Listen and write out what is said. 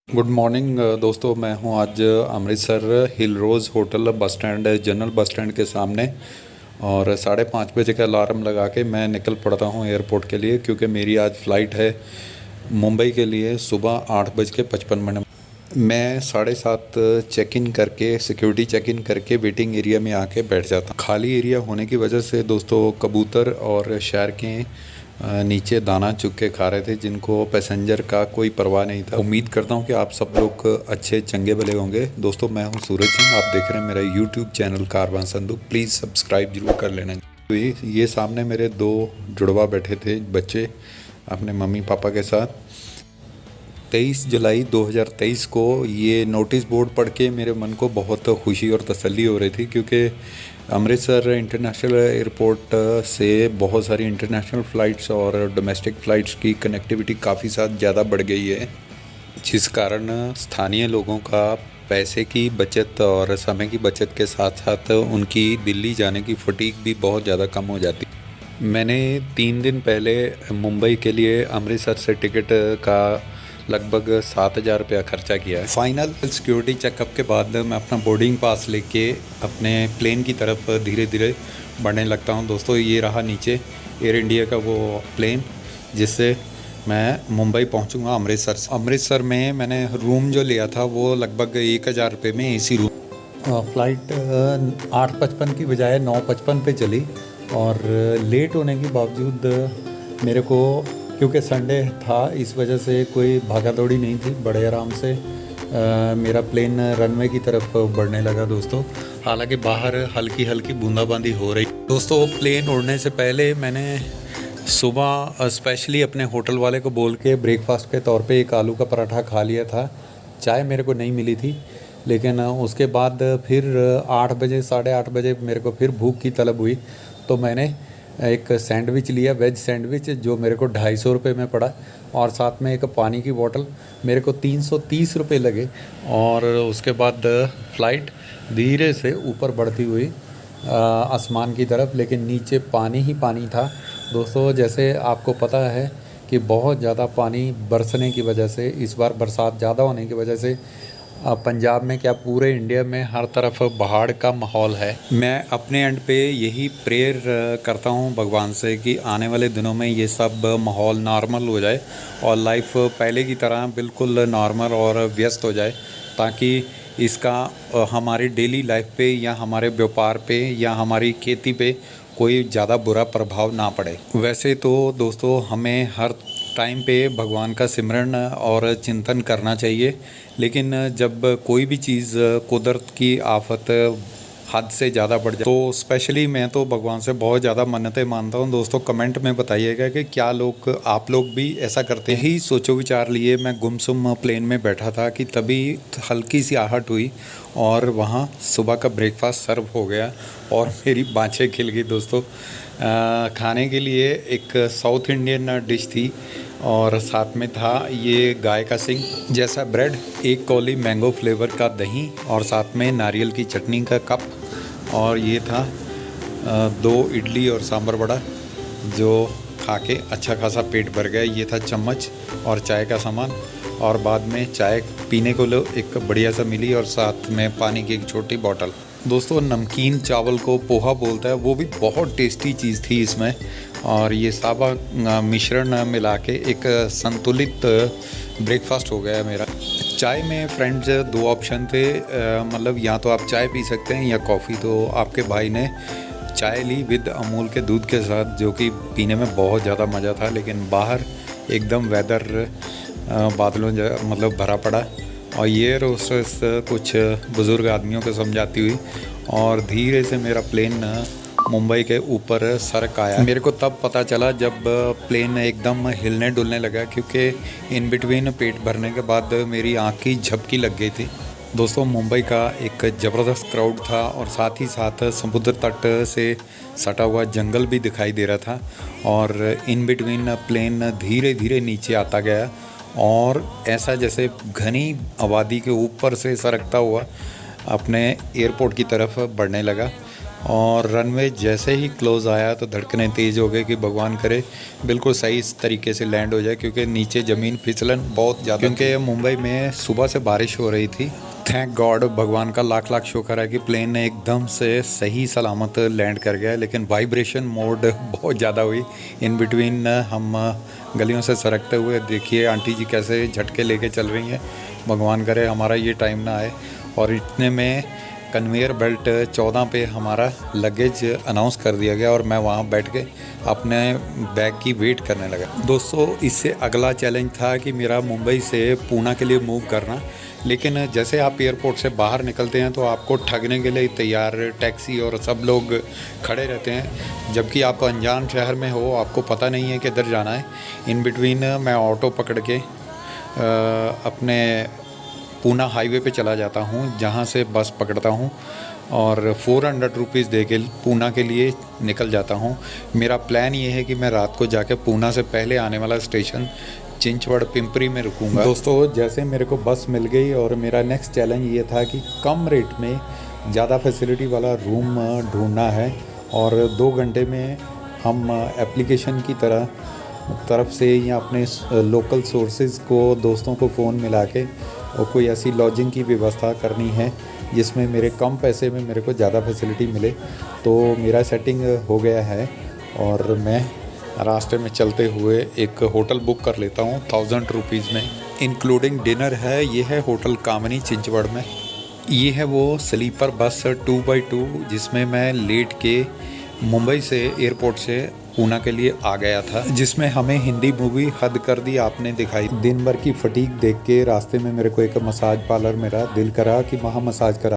Good morning दोस्तों। मैं हूं आज Amritsar Hill Rose hotel bus stand general bus stand के सामने और 5:30 बजे का अलार्म लगा के मैं निकल पड़ता हूं एयरपोर्ट के लिए, क्योंकि मेरी आज फ़्लाइट है मुंबई के लिए सुबह 8:55। मैं 7:30 चेक इन करके सिक्योरिटी चेक इन करके वेटिंग एरिया में आके बैठ जाता हूँ। खाली एरिया होने की वजह से दोस्तों कबूतर और शहर के नीचे दाना चुग के खा रहे थे, जिनको पैसेंजर का कोई परवाह नहीं था। उम्मीद करता हूं कि आप सब लोग अच्छे चंगे भले होंगे। दोस्तों मैं हूं सूरज सिंह, आप देख रहे हैं मेरा YouTube channel Karwaan Sandhu. Please subscribe जरूर कर लेना। तो ये सामने मेरे 2 जुड़वा बैठे थे बच्चे अपने मम्मी पापा के साथ। 23 जुलाई 2023 को ये नोटिस बोर्ड पढ़ के मेरे मन को बहुत खुशी और तसल्ली हो रही थी, क्योंकि अमृतसर इंटरनेशनल एयरपोर्ट से बहुत सारी इंटरनेशनल फ़्लाइट्स और डोमेस्टिक फ़्लाइट्स की कनेक्टिविटी काफ़ी ज़्यादा बढ़ गई है, जिस कारण स्थानीय लोगों का पैसे की बचत और समय की बचत के साथ साथ उनकी दिल्ली जाने की फटीग भी बहुत ज़्यादा कम हो जाती। मैंने 3 दिन पहले मुंबई के लिए अमृतसर से टिकट का लगभग 7,000 रुपया खर्चा किया है। फाइनल सिक्योरिटी चेकअप के बाद मैं अपना बोर्डिंग पास लेके अपने प्लेन की तरफ धीरे धीरे बढ़ने लगता हूं। दोस्तों ये रहा नीचे एयर इंडिया का वो प्लेन, जिससे मैं मुंबई पहुंचूंगा अमृतसर से। अमृतसर में मैंने रूम जो लिया था वो लगभग 1,000 रुपये में एसी रूम। फ़्लाइट 8:55 की बजाय 9:55 पे चली और लेट होने के बावजूद मेरे को, क्योंकि संडे था इस वजह से कोई भागा दौड़ी नहीं थी, बड़े आराम से मेरा प्लेन रनवे की तरफ बढ़ने लगा दोस्तों। हालांकि बाहर हल्की हल्की बूंदाबांदी हो रही। दोस्तों प्लेन उड़ने से पहले मैंने सुबह स्पेशली अपने होटल वाले को बोल के ब्रेकफास्ट के तौर पे एक आलू का पराठा खा लिया था। चाय मेरे को नहीं मिली थी, लेकिन उसके बाद फिर 8 बजे 8:30 बजे मेरे को फिर भूख की तलब हुई, तो मैंने एक सैंडविच लिया, वेज सैंडविच, जो मेरे को 250 रुपये में पड़ा, और साथ में एक पानी की बोतल। मेरे को 330 रुपये लगे। और उसके बाद फ़्लाइट धीरे से ऊपर बढ़ती हुई आसमान की तरफ, लेकिन नीचे पानी ही पानी था दोस्तों। जैसे आपको पता है कि बहुत ज़्यादा पानी बरसने की वजह से, इस बार बरसात ज़्यादा होने की वजह से पंजाब में क्या पूरे इंडिया में हर तरफ बाढ़ का माहौल है। मैं अपने एंड पे यही प्रेयर करता हूँ भगवान से कि आने वाले दिनों में ये सब माहौल नॉर्मल हो जाए और लाइफ पहले की तरह बिल्कुल नॉर्मल और व्यस्त हो जाए, ताकि इसका हमारी डेली लाइफ पे या हमारे व्यापार पे या हमारी खेती पे कोई ज़्यादा बुरा प्रभाव ना पड़े। वैसे तो दोस्तों हमें हर टाइम पे भगवान का सिमरन और चिंतन करना चाहिए, लेकिन जब कोई भी चीज़ कुदरत की आफत हद से ज़्यादा बढ़ जाए तो स्पेशली मैं तो भगवान से बहुत ज़्यादा मन्नतें मानता हूँ। दोस्तों कमेंट में बताइएगा कि क्या आप लोग भी ऐसा करते हैं। ही सोचो विचार लिए मैं गुमसुम प्लेन में बैठा था कि तभी हल्की सी आहट हुई और वहाँ सुबह का ब्रेकफास्ट सर्व हो गया और मेरी बाँछें खिल गई दोस्तों। खाने के लिए एक साउथ इंडियन डिश थी और साथ में था ये गाय का सिंग जैसा ब्रेड, एक कौली मैंगो फ्लेवर का दही और साथ में नारियल की चटनी का कप, और ये था 2 इडली और सांभर वड़ा, जो खा के अच्छा खासा पेट भर गया। ये था चम्मच और चाय का सामान, और बाद में चाय पीने को एक बढ़िया सा मिली और साथ में पानी की एक छोटी बोतल। दोस्तों नमकीन चावल को पोहा बोलता है, वो भी बहुत टेस्टी चीज़ थी इसमें, और ये सारा मिश्रण मिला के एक संतुलित ब्रेकफास्ट हो गया मेरा। चाय में फ्रेंड्स 2 ऑप्शन थे, मतलब या तो आप चाय पी सकते हैं या कॉफ़ी। तो आपके भाई ने चाय ली विद अमूल के दूध के साथ, जो कि पीने में बहुत ज़्यादा मज़ा था। लेकिन बाहर एकदम वेदर बादलों मतलब भरा पड़ा, और ये रोस्टर्स कुछ बुज़ुर्ग आदमियों को समझाती हुई और धीरे से मेरा प्लेन मुंबई के ऊपर सरक आया। मेरे को तब पता चला जब प्लेन एकदम हिलने डुलने लगा, क्योंकि इन बिटवीन पेट भरने के बाद मेरी आँख की झपकी लग गई थी। दोस्तों मुंबई का एक ज़बरदस्त क्राउड था और साथ ही साथ समुद्र तट से सटा हुआ जंगल भी दिखाई दे रहा था, और इन बिटवीन प्लेन धीरे धीरे नीचे आता गया और ऐसा जैसे घनी आबादी के ऊपर से सरकता हुआ अपने एयरपोर्ट की तरफ बढ़ने लगा। और रनवे जैसे ही क्लोज़ आया तो धड़कनें तेज़ हो गई कि भगवान करे बिल्कुल सही इस तरीके से लैंड हो जाए, क्योंकि नीचे ज़मीन फिसलन बहुत ज़्यादा, क्योंकि मुंबई में सुबह से बारिश हो रही थी। थैंक गॉड, भगवान का लाख लाख शुक्र है कि प्लेन ने एकदम से सही सलामत लैंड कर गया। लेकिन वाइब्रेशन मोड बहुत ज़्यादा हुई। इन बिटवीन हम गलियों से सरकते हुए देखिए आंटी जी कैसे झटके लेके चल रही हैं। भगवान करे हमारा ये टाइम ना आए। और इतने में कन्वेयर बेल्ट 14 पे हमारा लगेज अनाउंस कर दिया गया और मैं वहाँ बैठ के अपने बैग की वेट करने लगा। दोस्तों, इससे अगला चैलेंज था कि मेरा मुंबई से पूना के लिए मूव करना। लेकिन जैसे आप एयरपोर्ट से बाहर निकलते हैं तो आपको ठगने के लिए तैयार टैक्सी और सब लोग खड़े रहते हैं, जबकि आप अनजान शहर में हो, आपको पता नहीं है किधर जाना है। इन बिटवीन मैं ऑटो पकड़ के अपने पूना हाईवे पे चला जाता हूँ, जहाँ से बस पकड़ता हूँ और 400 रुपीज़ दे के पूना के लिए निकल जाता हूँ। मेरा प्लान ये है कि मैं रात को जाके पूना से पहले आने वाला स्टेशन चिंचवड़ पिंपरी में रुकूंगा। दोस्तों, जैसे मेरे को बस मिल गई और मेरा नेक्स्ट चैलेंज ये था कि कम रेट में ज़्यादा फैसिलिटी वाला रूम ढूंढना है और 2 घंटे में हम एप्लीकेशन की तरफ से या अपने लोकल सोर्सेज को, दोस्तों को फ़ोन मिला के और कोई ऐसी लॉजिंग की व्यवस्था करनी है जिसमें मेरे कम पैसे में मेरे को ज़्यादा फैसिलिटी मिले। तो मेरा सेटिंग हो गया है और मैं रास्ते में चलते हुए एक होटल बुक कर लेता हूँ 1000 रुपीज़ में, इंक्लूडिंग डिनर है। ये है होटल कामनी चिंचवड़ में। ये है वो स्लीपर बस 2x2 जिसमें मैं लेट के मुंबई से एयरपोर्ट से पूना के लिए आ गया था, जिसमें हमें हिंदी मूवी हद कर दी आपने दिखाई। दिन भर की फटीग देख के रास्ते में मेरे को एक मसाज पार्लर मेरा दिल करा कि वहाँ मसाज करा।